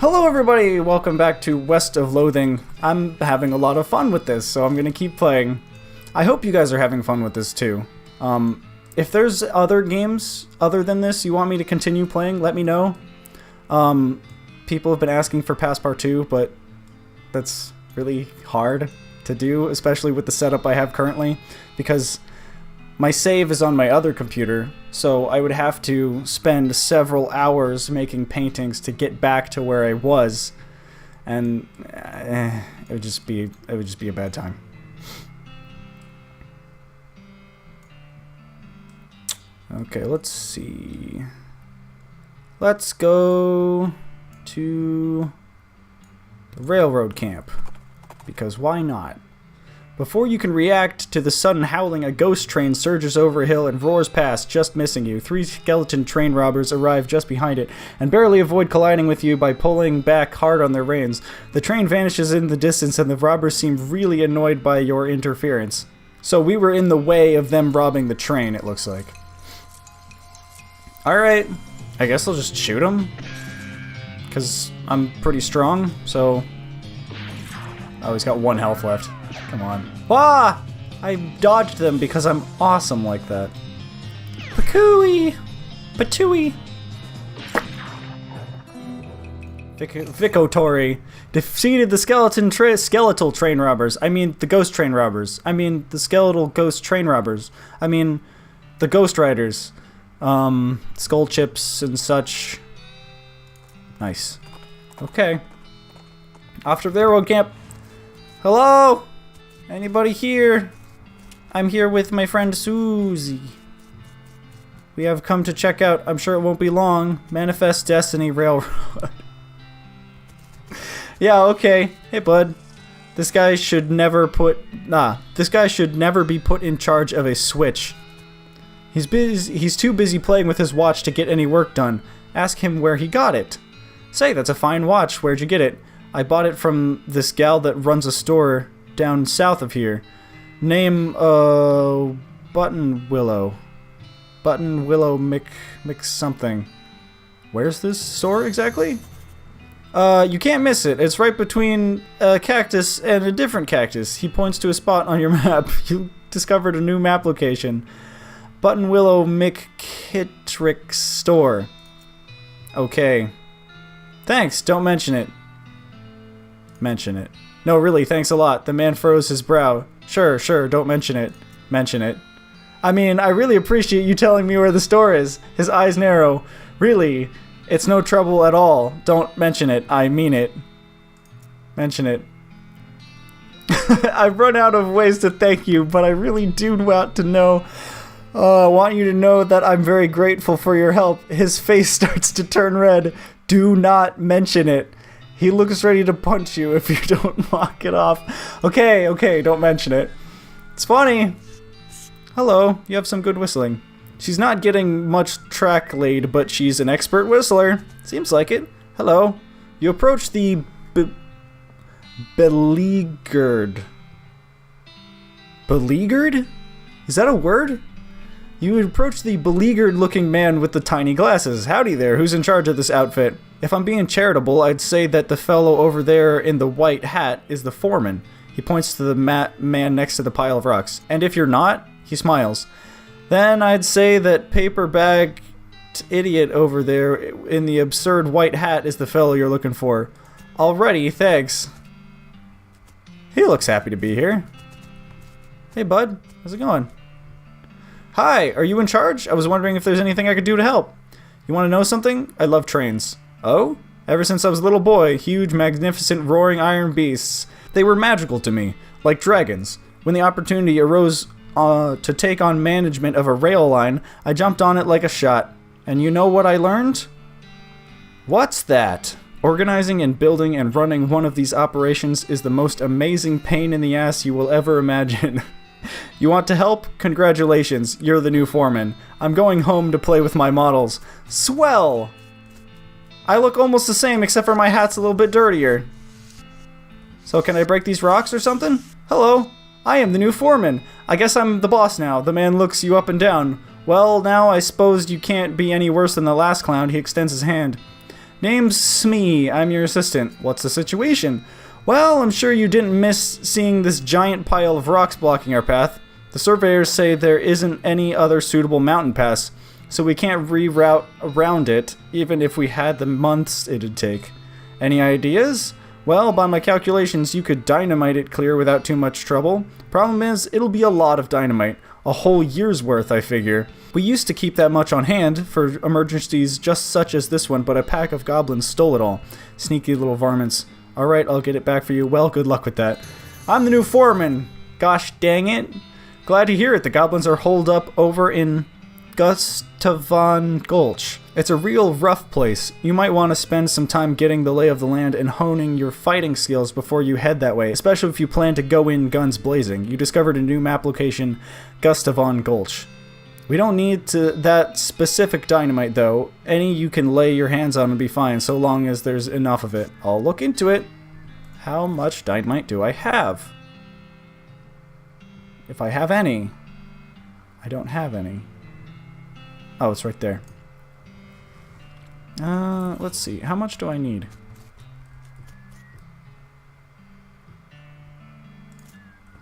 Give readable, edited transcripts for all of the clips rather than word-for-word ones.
Hello everybody, welcome back to West of Loathing. I'm having a lot of fun with this, so I'm gonna keep playing. I hope you guys are having fun with this too. If there's other games other than this you want me to continue playing, let me know. People have been asking for Passpart 2, but that's really hard to do, especially with the setup I have currently, because my save is on my other computer, so I would have to spend several hours making paintings to get back to where I was, and it would just be a bad time. Okay, let's see. Let's go to the railroad camp, because why not? Before you can react to the sudden howling, a ghost train surges over a hill and roars past, just missing you. 3 skeleton train robbers arrive just behind it and barely avoid colliding with you by pulling back hard on their reins. The train vanishes in the distance and the robbers seem really annoyed by your interference. So we were in the way of them robbing the train, it looks like. Alright, I guess I'll just shoot them, because I'm pretty strong, so... Oh, he's got 1 health left. Come on. Ah! I dodged them because I'm awesome like that. Pakooey! Patooey! Vicotory defeated the skeletal train robbers. I mean, the ghost train robbers. I mean, the skeletal ghost train robbers. I mean, the ghost riders. Skull chips and such. Nice. Okay. Off to the railroad camp. Hello? Anybody here? I'm here with my friend Susie. We have come to check out, I'm sure it won't be long, Manifest Destiny Railroad. Yeah, okay. Hey, bud. This guy should never be put in charge of a switch. He's too busy playing with his watch to get any work done. Ask him where he got it. Say, that's a fine watch. Where'd you get it? I bought it from this gal that runs a store down south of here. Name, Button Willow. Button Willow Mix something. Where's this store exactly? You can't miss it. It's right between a cactus and a different cactus. He points to a spot on your map. You discovered a new map location. Button Willow McKittrick's store. Okay. Thanks, don't mention it. Mention it. No, really, thanks a lot. The man froze his brow. Sure, don't mention it. Mention it. I mean, I really appreciate you telling me where the store is. His eyes narrow. Really, it's no trouble at all. Don't mention it. I mean it. Mention it. I've run out of ways to thank you, but I really do want to know. I want you to know that I'm very grateful for your help. His face starts to turn red. Do not mention it. He looks ready to punch you if you don't knock it off. Okay, don't mention it. It's funny. Hello, you have some good whistling. She's not getting much track laid, but she's an expert whistler. Seems like it. Hello. You approach the beleaguered. Beleaguered? Is that a word? You approach the beleaguered-looking man with the tiny glasses. Howdy there, who's in charge of this outfit? If I'm being charitable, I'd say that the fellow over there in the white hat is the foreman. He points to the man next to the pile of rocks. And if you're not, he smiles. Then I'd say that paper-bagged idiot over there in the absurd white hat is the fellow you're looking for. Alrighty, thanks. He looks happy to be here. Hey, bud. How's it going? Hi, are you in charge? I was wondering if there's anything I could do to help. You want to know something? I love trains. Oh? Ever since I was a little boy, huge, magnificent, roaring iron beasts. They were magical to me, like dragons. When the opportunity arose to take on management of a rail line, I jumped on it like a shot. And you know what I learned? What's that? Organizing and building and running one of these operations is the most amazing pain in the ass you will ever imagine. You want to help? Congratulations, you're the new foreman. I'm going home to play with my models. Swell! I look almost the same except for my hat's a little bit dirtier. So can I break these rocks or something? Hello, I am the new foreman. I guess I'm the boss now. The man looks you up and down. Well, now I suppose you can't be any worse than the last clown. He extends his hand. Name's Smee. I'm your assistant. What's the situation? Well, I'm sure you didn't miss seeing this giant pile of rocks blocking our path. The surveyors say there isn't any other suitable mountain pass, so we can't reroute around it, even if we had the months it'd take. Any ideas? Well, by my calculations, you could dynamite it clear without too much trouble. Problem is, it'll be a lot of dynamite. A whole year's worth, I figure. We used to keep that much on hand for emergencies just such as this one, but a pack of goblins stole it all. Sneaky little varmints. Alright, I'll get it back for you. Well, good luck with that. I'm the new foreman. Gosh dang it. Glad to hear it. The goblins are holed up over in Gustavon Gulch. It's a real rough place. You might want to spend some time getting the lay of the land and honing your fighting skills before you head that way, especially if you plan to go in guns blazing. You discovered a new map location, Gustavon Gulch. We don't need that specific dynamite though. Any you can lay your hands on would be fine, so long as there's enough of it. I'll look into it. How much dynamite do I have? If I have any. I don't have any. Oh, it's right there. Let's see. How much do I need?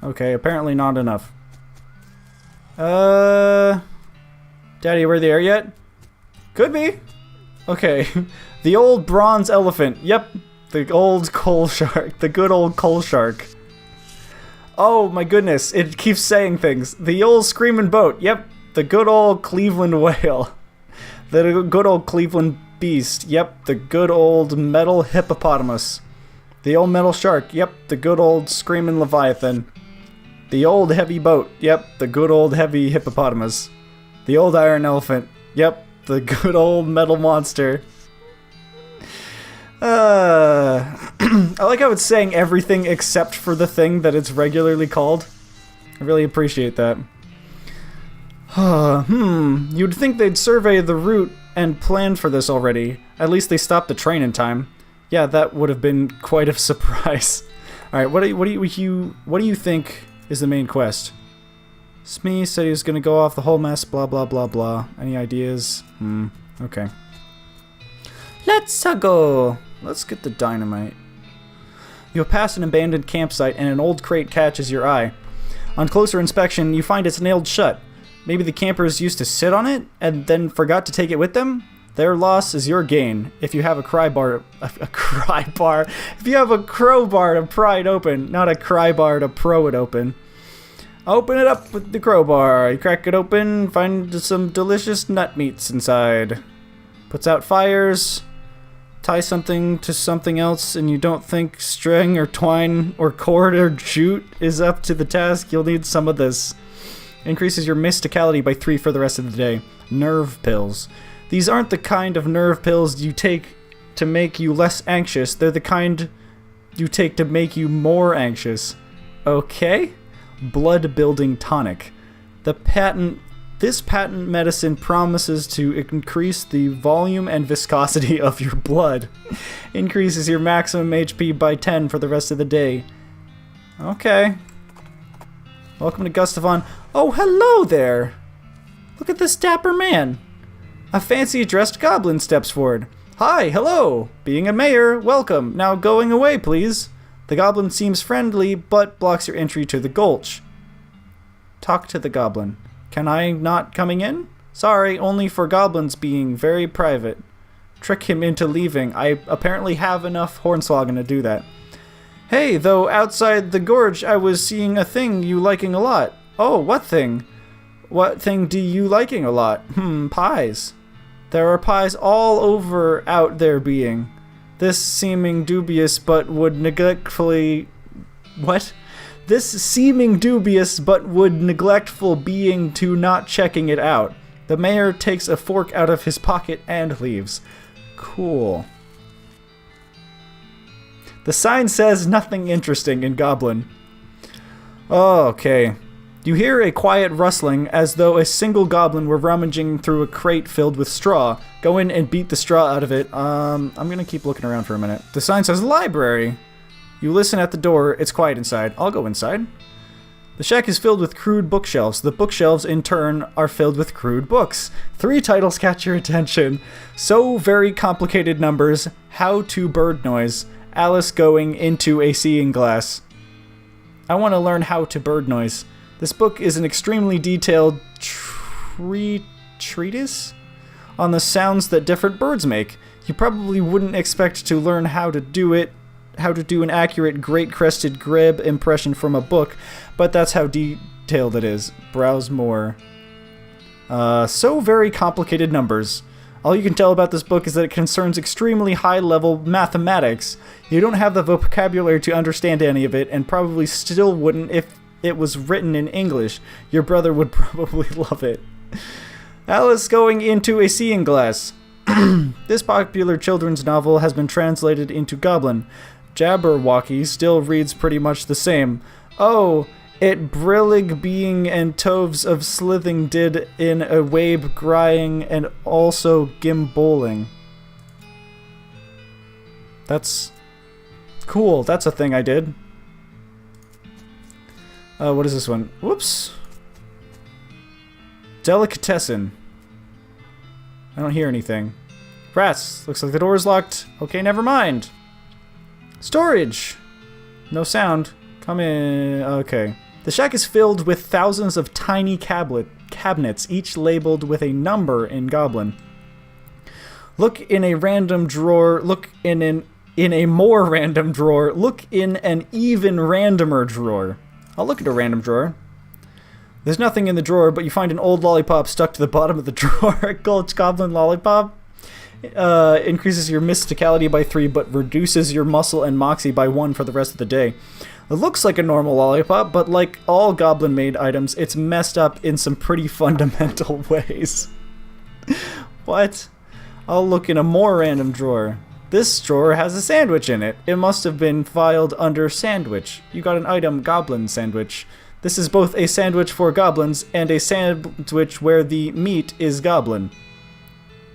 Okay, apparently not enough. Daddy, we're there yet? Could be. Okay. The old bronze elephant. Yep. The old coal shark. The good old coal shark. Oh my goodness. It keeps saying things. The old screaming boat. Yep. The good old Cleveland whale. The good old Cleveland beast. Yep. The good old metal hippopotamus. The old metal shark. Yep. The good old screaming leviathan. The old heavy boat. Yep. The good old heavy hippopotamus. The old iron elephant. Yep. The good old metal monster. I like how it's saying everything except for the thing that it's regularly called. I really appreciate that. You'd think they'd survey the route and plan for this already. At least they stopped the train in time. Yeah, that would have been quite a surprise. All right, what do you think is the main quest? Smee said he was gonna go off the whole mess. Blah blah blah blah. Any ideas? Okay. Let's go. Let's get the dynamite. You'll pass an abandoned campsite and an old crate catches your eye. On closer inspection, you find it's nailed shut. Maybe the campers used to sit on it and then forgot to take it with them? Their loss is your gain. If you have a crowbar to pry it open, not a crowbar to pro it open. Open it up with the crowbar. You crack it open, find some delicious nut meats inside. Puts out fires. Tie something to something else and you don't think string or twine or cord or jute is up to the task, you'll need some of this. Increases your mysticality by 3 for the rest of the day. Nerve pills. These aren't the kind of nerve pills you take to make you less anxious. They're the kind you take to make you more anxious. Okay? Blood building tonic. This patent medicine promises to increase the volume and viscosity of your blood. Increases your maximum HP by 10 for the rest of the day. Okay. Welcome to Gustavon. Oh, hello there! Look at this dapper man. A fancy dressed goblin steps forward. Hi, hello! Being a mayor, welcome. Now going away, please. The goblin seems friendly, but blocks your entry to the gulch. Talk to the goblin. Can I not coming in? Sorry, only for goblins being very private. Trick him into leaving. I apparently have enough hornswoggle to do that. Hey, though outside the gorge I was seeing a thing you liking a lot. Oh, what thing? What thing do you liking a lot? Pies. There are pies all over out there being. This seeming dubious but would neglectfully... What? This seeming dubious but would neglectful being to not checking it out. The mayor takes a fork out of his pocket and leaves. Cool. The sign says nothing interesting in Goblin. Oh, okay. You hear a quiet rustling as though a single goblin were rummaging through a crate filled with straw. Go in and beat the straw out of it. I'm gonna keep looking around for a minute. The sign says library. You listen at the door. It's quiet inside. I'll go inside. The shack is filled with crude bookshelves. The bookshelves, in turn, are filled with crude books. 3 titles catch your attention. So Very Complicated Numbers, How to Bird Noise, Alice Going into a Seeing Glass. I want to learn how to bird noise. This book is an extremely detailed treatise on the sounds that different birds make. You probably wouldn't expect to learn how to do an accurate great-crested grebe impression from a book, but that's how detailed it is. Browse more. So Very Complicated Numbers. All you can tell about this book is that it concerns extremely high-level mathematics. You don't have the vocabulary to understand any of it, and probably still wouldn't if it was written in English. Your brother would probably love it. Alice Going into a Seeing Glass. This popular children's novel has been translated into Goblin. Jabberwocky still reads pretty much the same. Oh, it brillig being and toves of slithing did in a wabe grying and also gimboling. That's cool. That's a thing I did. What is this one? Whoops. Delicatessen. I don't hear anything. Rats. Looks like the door is locked. Okay, never mind. Storage. No sound. Come in. Okay. The shack is filled with thousands of tiny cabinets, each labeled with a number in Goblin. Look in a random drawer. Look in a more random drawer. Look in an even randomer drawer. I'll look at a random drawer. There's nothing in the drawer, but you find an old lollipop stuck to the bottom of the drawer. A Gulch Goblin lollipop. Increases your mysticality by 3, but reduces your muscle and moxie by 1 for the rest of the day. It looks like a normal lollipop, but like all Goblin-made items, it's messed up in some pretty fundamental ways. What? I'll look in a more random drawer. This drawer has a sandwich in it. It must have been filed under sandwich. You got an item, Goblin Sandwich. This is both a sandwich for goblins and a sandwich where the meat is goblin.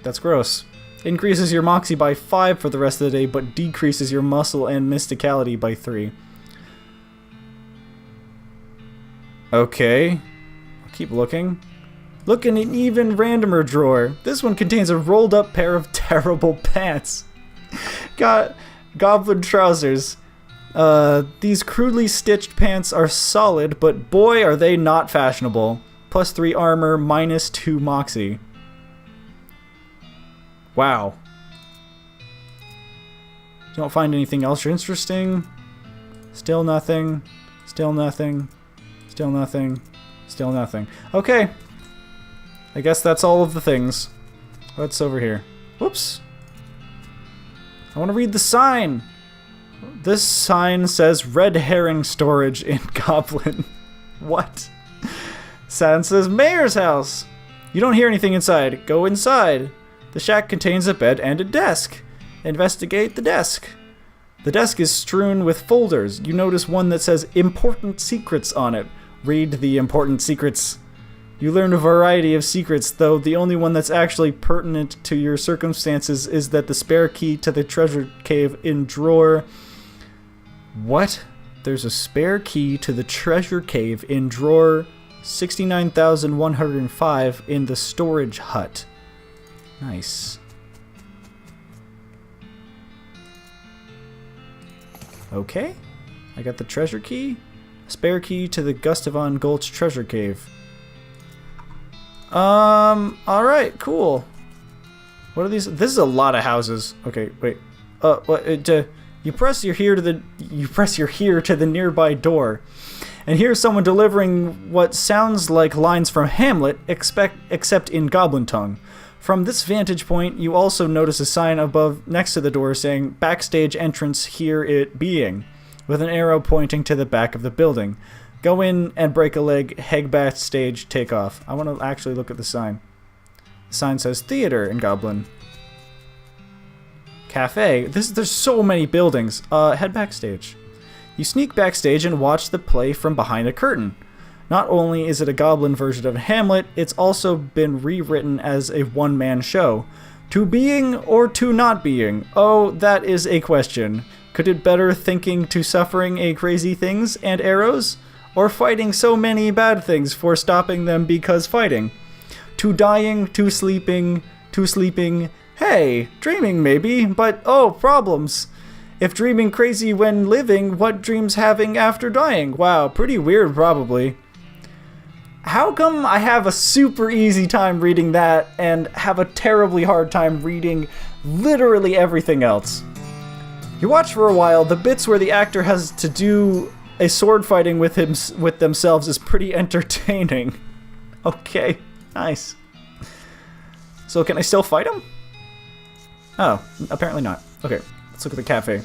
That's gross. Increases your moxie by 5 for the rest of the day, but decreases your muscle and mysticality by 3. Okay. I'll keep looking. Look in an even randomer drawer. This one contains a rolled up pair of terrible pants. Got goblin trousers. These crudely stitched pants are solid, but boy are they not fashionable. Plus 3 armor, minus 2 moxie. Wow. Don't find anything else interesting. Still nothing. Still nothing. Still nothing. Still nothing. Okay. I guess that's all of the things. What's over here? Whoops. I want to read the sign. This sign says red herring storage in Goblin. What? Sign says mayor's house. You don't hear anything inside. Go inside. The shack contains a bed and a desk. Investigate the desk. The desk is strewn with folders. You notice one that says important secrets on it. Read the important secrets. You learn a variety of secrets, though the only one that's actually pertinent to your circumstances is that the spare key to the treasure cave in drawer... What? There's a spare key to the treasure cave in drawer 69,105 in the storage hut. Nice. Okay. I got the treasure key. Spare key to the Gustavon Gulch treasure cave. Alright, cool. What are these? This is a lot of houses. Okay, wait. You press your here to the nearby door, and here's someone delivering what sounds like lines from Hamlet, except in Goblin tongue. From this vantage point, you also notice a sign above next to the door saying backstage entrance here it being, with an arrow pointing to the back of the building. Go in and break a leg, head backstage, take off. I want to actually look at the sign. The sign says theater in Goblin. Cafe. There's so many buildings. Head backstage. You sneak backstage and watch the play from behind a curtain. Not only is it a Goblin version of Hamlet, it's also been rewritten as a one-man show. To being or to not being? Oh, that is a question. Could it better thinking to suffering a crazy things and arrows? or fighting so many bad things for stopping them because fighting. To dying, to sleeping, hey, dreaming maybe, but oh, problems. If dreaming crazy when living, what dreams having after dying? Wow, pretty weird probably. How come I have a super easy time reading that and have a terribly hard time reading literally everything else? You watch for a while, the bits where the actor has to do a sword fighting with themselves is pretty entertaining. Okay, nice. So can I still fight him? Oh, apparently not. Okay, let's look at the cafe.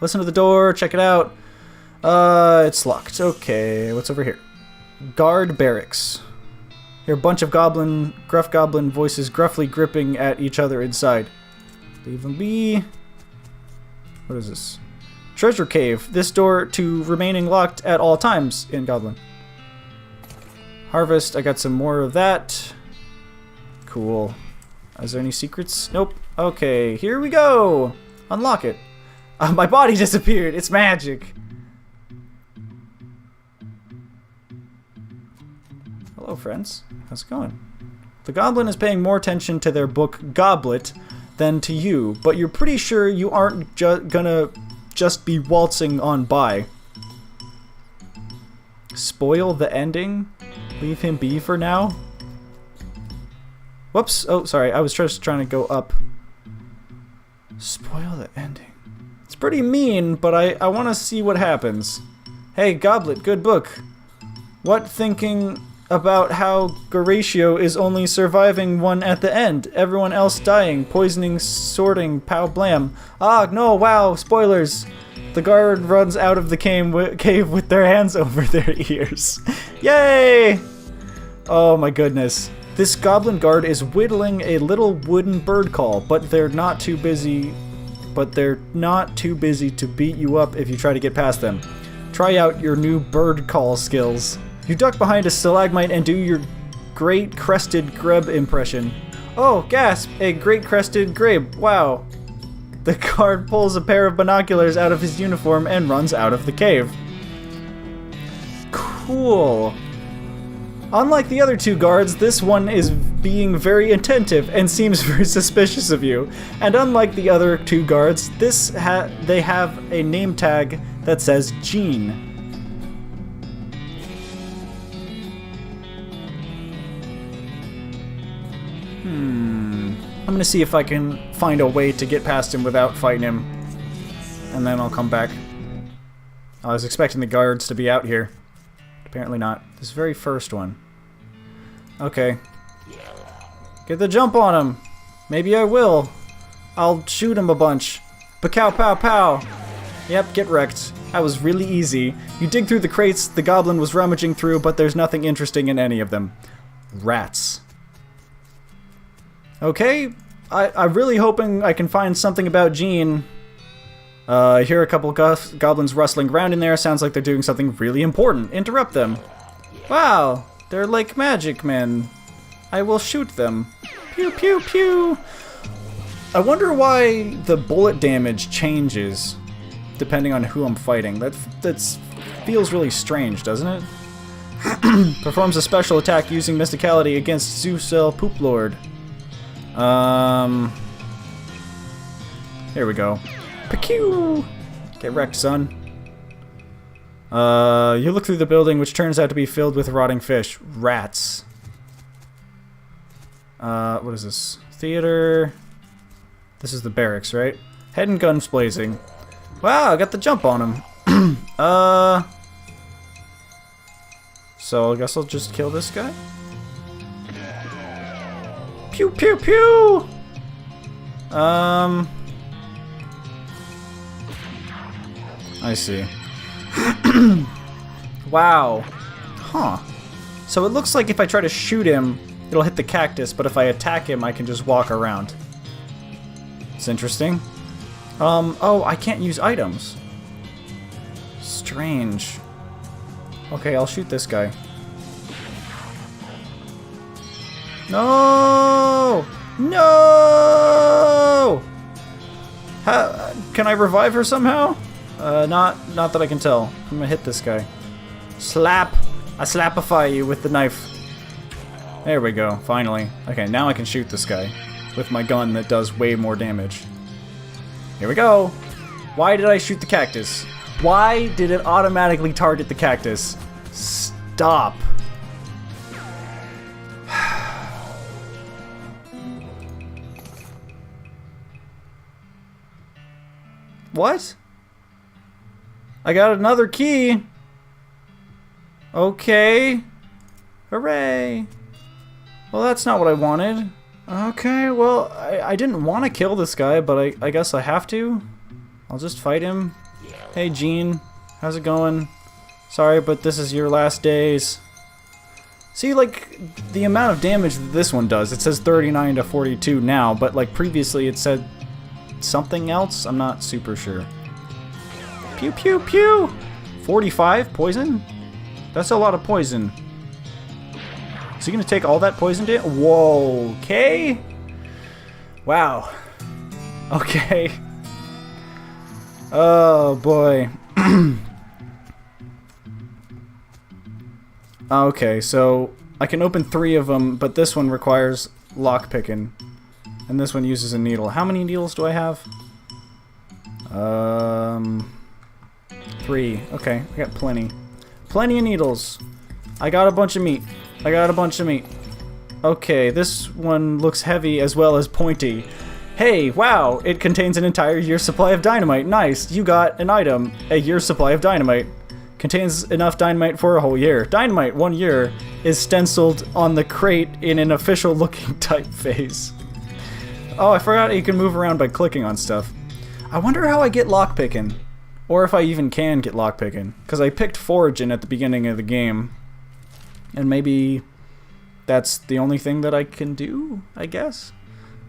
Listen to the door, check it out. It's locked. Okay, what's over here? Guard barracks. Hear a bunch of gruff goblin voices gruffly gripping at each other inside. Leave them be. What is this? Treasure cave. This door to remaining locked at all times in Goblin. Harvest. I got some more of that. Cool. Is there any secrets? Nope. Okay, here we go. Unlock it. My body disappeared. It's magic. Hello, friends. How's it going? The goblin is paying more attention to their book Goblet than to you, but you're pretty sure you aren't gonna just be waltzing on by. Spoil the ending? Leave him be for now? Whoops. Oh, sorry. I was just trying to go up. Spoil the ending. It's pretty mean, but I want to see what happens. Hey, Goblet, good book. What thinking about how Goratio is only surviving one at the end? Everyone else dying, poisoning, sorting, pow blam. Ah, no, wow, spoilers. The guard runs out of the cave with their hands over their ears. Yay! Oh my goodness. This goblin guard is whittling a little wooden bird call, but they're not too busy to beat you up if you try to get past them. Try out your new bird call skills. You duck behind a stalagmite and do your great crested grub impression. Oh, gasp! A great crested grib. Wow. The guard pulls a pair of binoculars out of his uniform and runs out of the cave. Cool. Unlike the other two guards, this one is being very attentive and seems very suspicious of you. And unlike the other two guards, they have a name tag that says Jean. I'm gonna see if I can find a way to get past him without fighting him. And then I'll come back. I was expecting the guards to be out here. Apparently not. This very first one. Okay. Get the jump on him. Maybe I will. I'll shoot him a bunch. Bacow pow pow. Yep, get wrecked. That was really easy. You dig through the crates the goblin was rummaging through, but there's nothing interesting in any of them. Rats. Okay, I'm really hoping I can find something about Jean. I hear a couple goblins rustling around in there. Sounds like they're doing something really important. Interrupt them. Wow, they're like magic men. I will shoot them. Pew pew pew. I wonder why the bullet damage changes depending on who I'm fighting. That feels really strange, doesn't it? Performs a special attack using mysticality against Zeusel Poop Lord. Here we go. Pew! Get wrecked, son. You look through the building, which turns out to be filled with rotting fish. Rats. What is this? Theater. This is the barracks, right? Head and guns blazing. Wow, I got the jump on him. So I guess I'll just kill this guy? Pew pew pew! I see. Wow. Huh. So it looks like if I try to shoot him, it'll hit the cactus, but if I attack him, I can just walk around. It's interesting. Oh, I can't use items. Strange. Okay, I'll shoot this guy. No! No! Can I revive her somehow? Not that I can tell. I'm gonna hit this guy. Slap! I slapify you with the knife. There we go, finally. Okay, now I can shoot this guy with my gun that does way more damage. Here we go! Why did I shoot the cactus? Why did it automatically target the cactus? Stop! What? I got another key! Okay. Hooray! Well, that's not what I wanted. Okay, well, I didn't want to kill this guy, but I guess I have to. I'll just fight him. Hey, Gene. How's it going? Sorry, but this is your last days. See, like, the amount of damage that this one does, it says 39 to 42 now, but, like, previously it said something else? I'm not super sure. Pew, pew, pew! 45 poison? That's a lot of poison. Is he gonna take all that poison damage? Whoa, okay. Wow. Okay. Oh, boy. Okay, so I can open 3 of them, but this one requires lockpicking. And this one uses a needle. How many needles do I have? 3. Okay, I got plenty. Plenty of needles. I got a bunch of meat. I got a bunch of meat. Okay, this one looks heavy as well as pointy. Hey, wow, it contains an entire year's supply of dynamite. Nice, you got an item. A year's supply of dynamite. Contains enough dynamite for a whole year. Dynamite, 1 year, is stenciled on the crate in an official looking typeface. Oh, I forgot you can move around by clicking on stuff. I wonder how I get lockpicking. Or if I even can get lockpicking. Because I picked foraging at the beginning of the game. And maybe that's the only thing that I can do, I guess?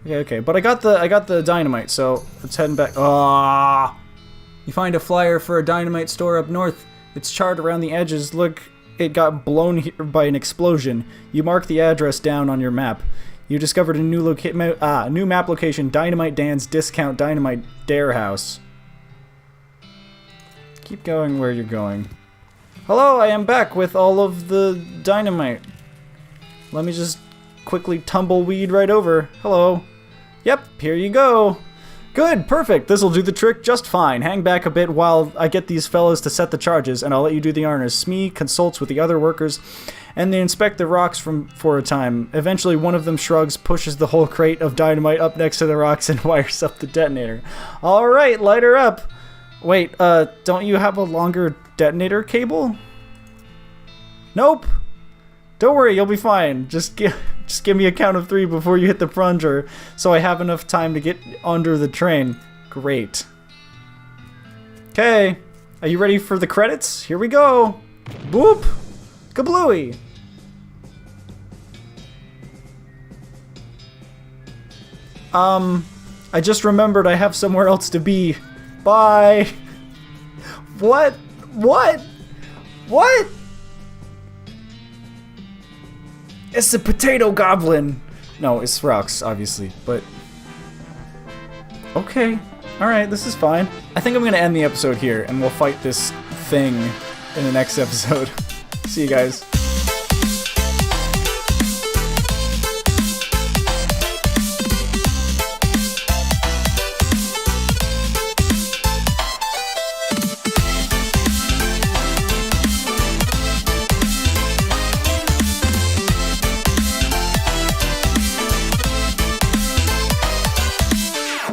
Okay, but I got the dynamite, so let's head back. Ah! You find a flyer for a dynamite store up north. It's charred around the edges. Look, it got blown here by an explosion. You mark the address down on your map. You discovered a new new map location, Dynamite Dan's Discount Dynamite Dare House. Keep going where you're going. Hello, I am back with all of the dynamite. Let me just quickly tumbleweed right over. Hello. Yep, here you go. Good, perfect. This'll do the trick just fine. Hang back a bit while I get these fellas to set the charges, and I'll let you do the honors. Smee consults with the other workers, and they inspect the rocks for a time. Eventually, one of them shrugs, pushes the whole crate of dynamite up next to the rocks, and wires up the detonator. All right, light her up. Wait, don't you have a longer detonator cable? Nope. Don't worry, you'll be fine. Just give me a count of 3 before you hit the plunger, so I have enough time to get under the train. Great. Okay, are you ready for the credits? Here we go. Boop. Kablooey. I just remembered I have somewhere else to be. Bye. What? What? What? It's the potato goblin. No, it's rocks, obviously, but okay. Alright, this is fine. I think I'm gonna end the episode here, and we'll fight this thing in the next episode. See you guys.